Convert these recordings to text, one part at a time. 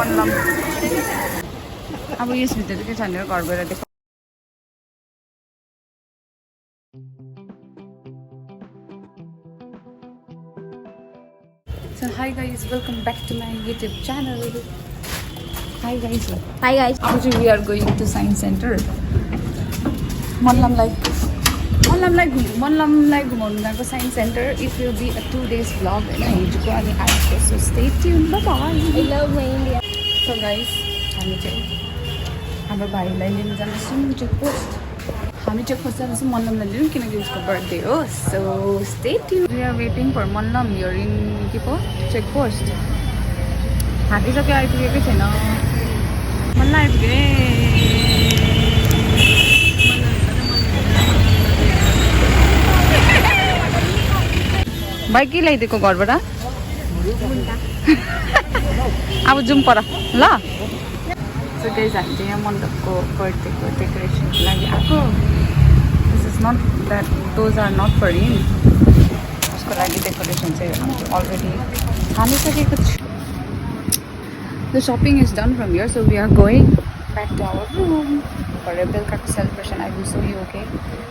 मल्लम अब यसभित्र चाहिँ के छ भनेर घर गएर देख So hi guys, welcome back to my YouTube channel. Hi guys. Hi guys. Today we are going to Science Center. Manlamlai घुमाउनु गएको Science Center. It will be a 2 days vlog हैन हिजोको अनि आजको. So stay tuned. Bye bye. I love my India. So guys, हामी चाहिँ हाम्रो भाइलाई लिन जान्छौँ चेकपोस्ट. हामी चेकपोस्ट जान्छौँ मल्लमलाई लिनु किनकि उसको बर्थडे हो. So stay tuned. We are waiting for मल्लम here in के पो चेकपोस्ट. हाकिसक्यो आइपुगेकै छैन. मल्ल आइपुगे. भाइ के ल्याइदिएको घरबाट अब जाउँ पर ल. सो गाइस हामी चाहिँ यहाँ मण्डपको बर्थडेको डेकोरेसनको लागि आएको. This is not that those are not for him. उसको लागि डेकोरेसन चाहिँ हामीले अलरेडी हालिसकेको छु. The shopping is done from here. So we are going back to our room for a बेलुकाको celebration. I will show you, okay?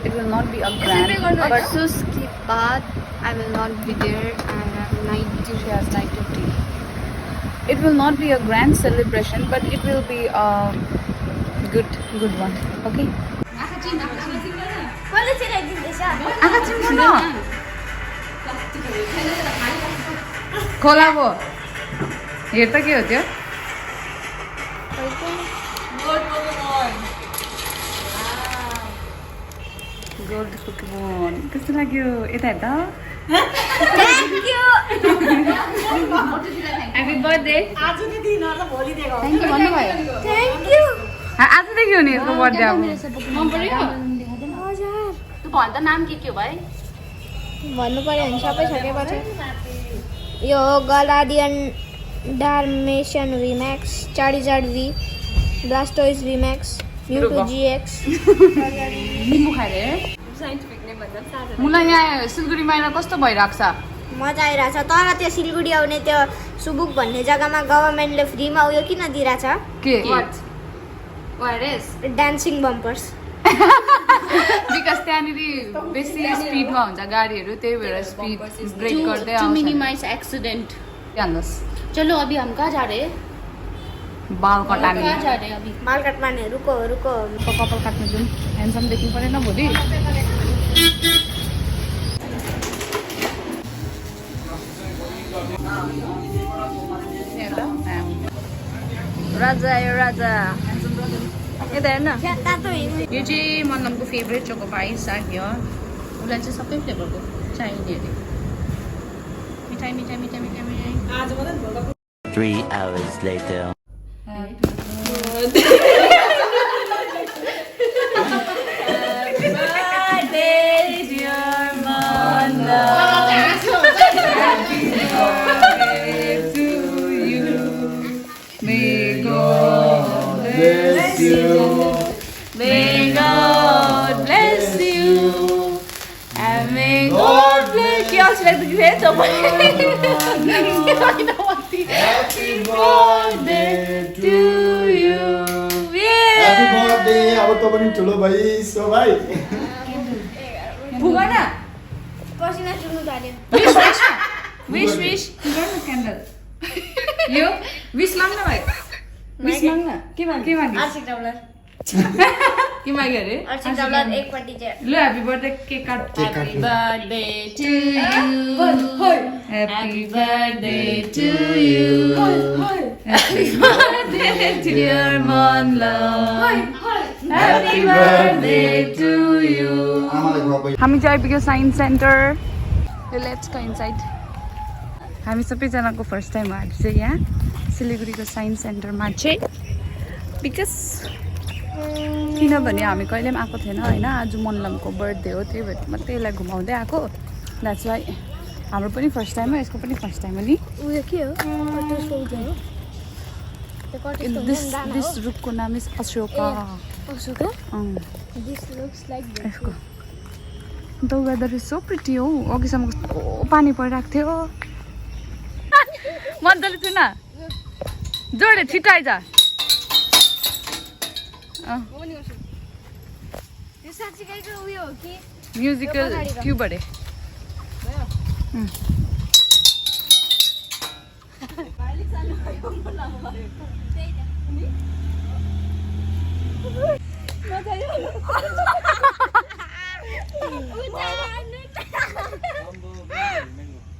It will not be a grand, But so skip bath. I will not be there. I have night duty. she has night duty. It will not be a grand celebration, but it will be a good one, okay? आँखा चिम्नु न खोला भो हेर त के हो त्यो gold Pokemon कस्तो लाग्यो यता हेर त Thank you. ह्यापी बर्थडे आज नै दिन होला भोलि दिएको थ्याङ्क यू भन्नुभयो Thank you. आजदेखि हो नि यसको बर्थडे अब मन पर्यो? तँ भन् त नाम के हो भाइ? भन्नु पर्यो भने सबै सकेपछि यो हो गलाडियन डार्मेसियन भिम्याक्स चार्जर V ब्लास्टोइज भिम्याक्स म्युटो GX निम्बु खाएर मलाई यहाँ सिलगढीमा आएर कस्तो भइरहेको छ मजा आइरहेछ. तर त्यो सिलगढी आउने त्यो सुबुक भन्ने जग्गामा गभर्मेन्टले फ्रीमा उयो किन दिइरहेछ के डान्सिङ बम्पर्स. बिकज त्यहाँनिर बेसी स्पिडमा हुन्छ गाडीहरू त्यही भएर स्पिड ब्रेक गर्दै आउँछ मिनिमाइज एक्सीडेंट. जान्नुहोस् चलो अभी हम कहाँ जा रहे हैं? बाल कटाउने कहाँ जा रहे हैं अभी? बाल काट्ने रुको कपाल काट्नु जाउँ ह्यान्डसम देख्नु परेन भोलि राजा यो राजा यता हेर्न यो चाहिँ मल्लमको फेभरेट चोको पाइस लाग्यो. उसलाई चाहिँ सबै फ्लेभरको चाहिने अरे. मिठाई मिठाई मिठाई मिठाई मिठाई. आज मात्रै भोलि 3 hours later. May God bless you and may God bless you. I'll select the great Happy birthday to you. Happy birthday अब त पनि ठुलो भइसो भाइ भुगाना पसिना चुल्नु थाल्यो. विश गर्नु क्यान्डल यो विश माग्न भाइ विश माग्न के माग्यो आर्थिक डलर के माग्यो अरे आर्थिक डलर एकपट्टि चाहिँ ल ह्यापी बर्थडे केक काट Happy birthday to you. Happy birthday to you. Happy birthday dear Manlam. Happy birthday to you. हामी चाहिँ आइपुग्यो science centre. Let's go inside. हामी सबैजनाको फर्स्ट टाइम आज चाहिँ यहाँ सिलगढीको साइन्स सेन्टरमा चाहिँ बिकज किनभने हामी कहिले पनि आएको थिएन होइन. आज मल्लमको बर्थडे हो त्यही भएर मात्रै यसलाई घुमाउँदै आएको. द्याट्स वाइ हाम्रो पनि फर्स्ट टाइम हो यसको पनि फर्स्ट टाइम हो नि. उयो के हो दिस रुखको नाम is Ashoka. This looks like यसको the weather is so pretty हो. अघिसम्म कस्तो पानी परिरहेको थियो. मजाले छु न जोडे छिटो आइज त्यो साँच्चीकैको उयो हो कि म्युजिकल ट्युब अरे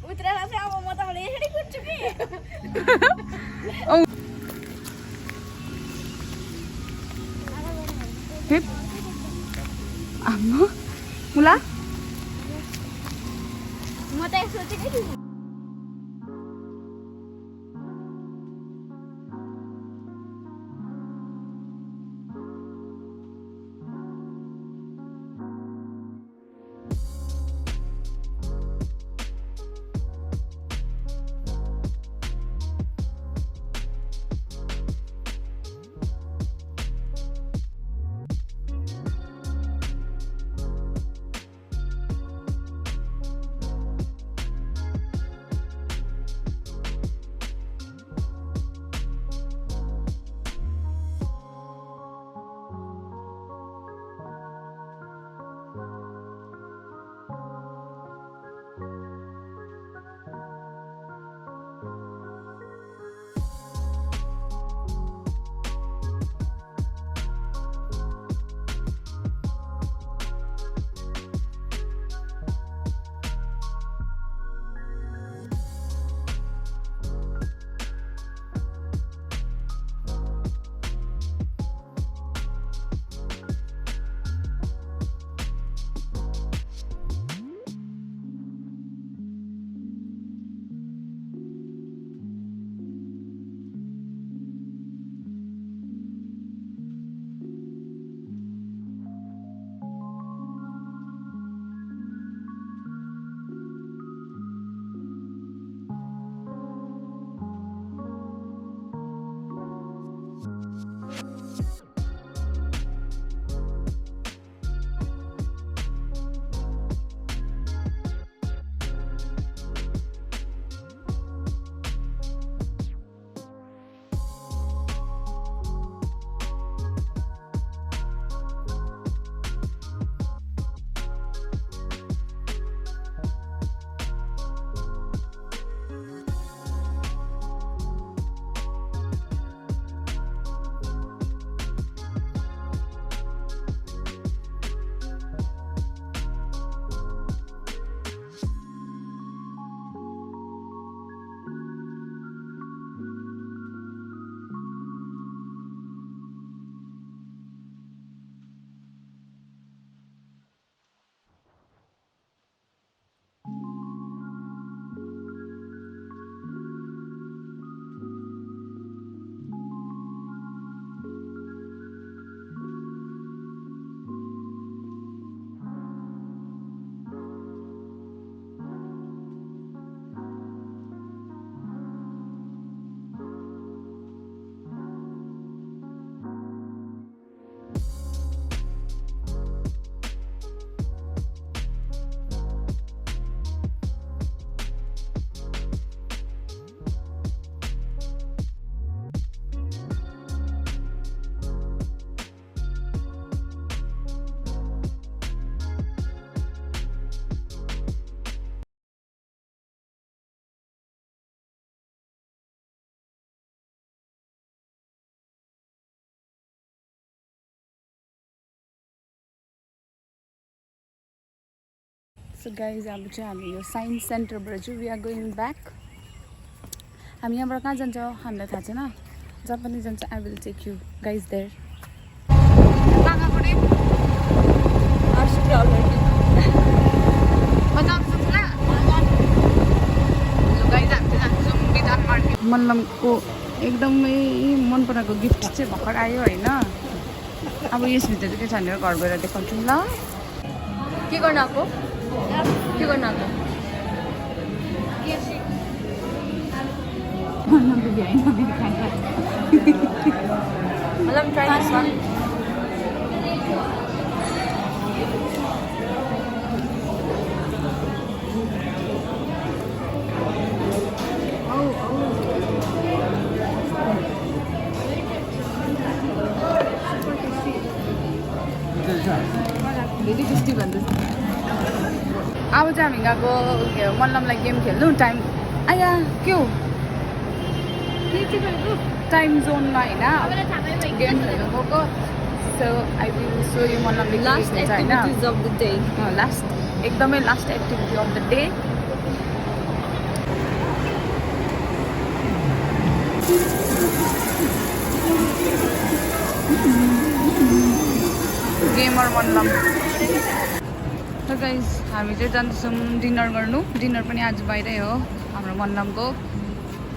उत्रेर चाहिँ अब म तपाईँलाई यसरी कुद्छु कि आम्मा मुला म त यसो चाहिँ सो गाइज अब चाहिँ हामी यो साइन्स सेन्टरबाट चाहिँ वी आर गोइङ ब्याक हामी यहाँबाट कहाँ जान्छौँ हामीलाई थाहा छैन जहाँ पनि जान्छ I will take you guys there मल्लमको एकदमै मन पराएको गिफ्ट चाहिँ भर्खर आयो होइन अब यसभित्र चाहिँ के छ भनेर घर गएर देखाउँछु ल के गर्न आएको के गर्न आएको मलाई ट्राई दिस वन फेरि 50 भन्दैछ अब चाहिँ हामी गएको मल्लमलाई गेम खेल्नु टाइम आया के हो टाइम जोनमा होइन गेम खेल्नु गएको so I will show you मल्लमले last activities of the day last एकदमै last activity of the day gamer मल्लम त गाइस हामी चाहिँ जान्छौँ डिनर गर्नु डिनर पनि आज बाहिरै हो हाम्रो मल्लमको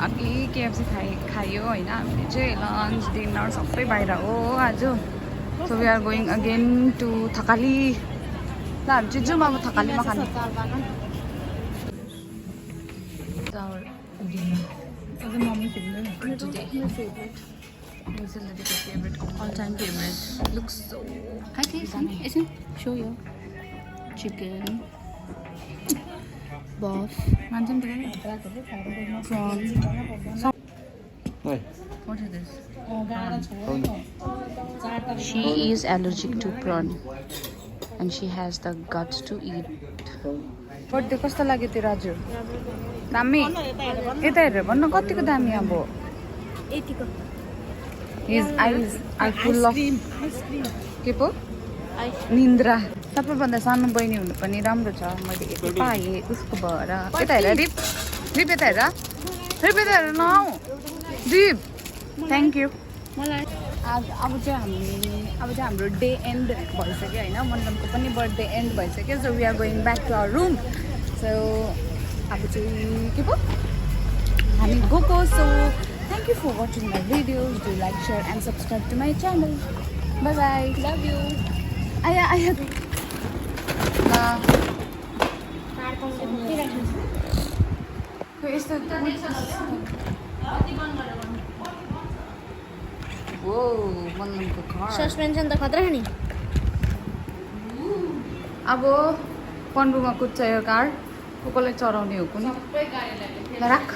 अघि केएफसी खायो होइन हामीले चाहिँ लन्च डिनर सबै बाहिर हो आज so we are going again to Thakali ल हामी चाहिँ जाउँ अब थकालीमा खानु mummy favorite, all-time favorite. Looks so. Hi, Isn't show you chicken, buff, prawn. What is this? She is allergic to prawn, and she has the guts to eat. Birthday कस्तो लाग्यो त्यो राजु दामी यता हेरेर भन्न कतिको दामी अब His eyes are full of के पो निन्द्रा सबैभन्दा सानो बहिनी हुनु पनि राम्रो छ मैले यति पाएँ उसको भएर यता हेर रिप रिप यता हेर रिप यता हेर न रिप थ्याङ्क यू आज अब चाहिँ हाम्रो डे एन्ड भइसक्यो होइन मण्डलको पनि बर्थडे एन्ड भइसक्यो so we are going back to our room so अब चाहिँ के पो हामी गएको so Thank you for watching my videos. Do like, share and subscribe to my channel. Bye bye. Love you. Aya. Whoa, one of the car. Suspension त खतरा नि अब पन्बुमा कुद्छ यो कार को कसलाई चराउने हो कुन राख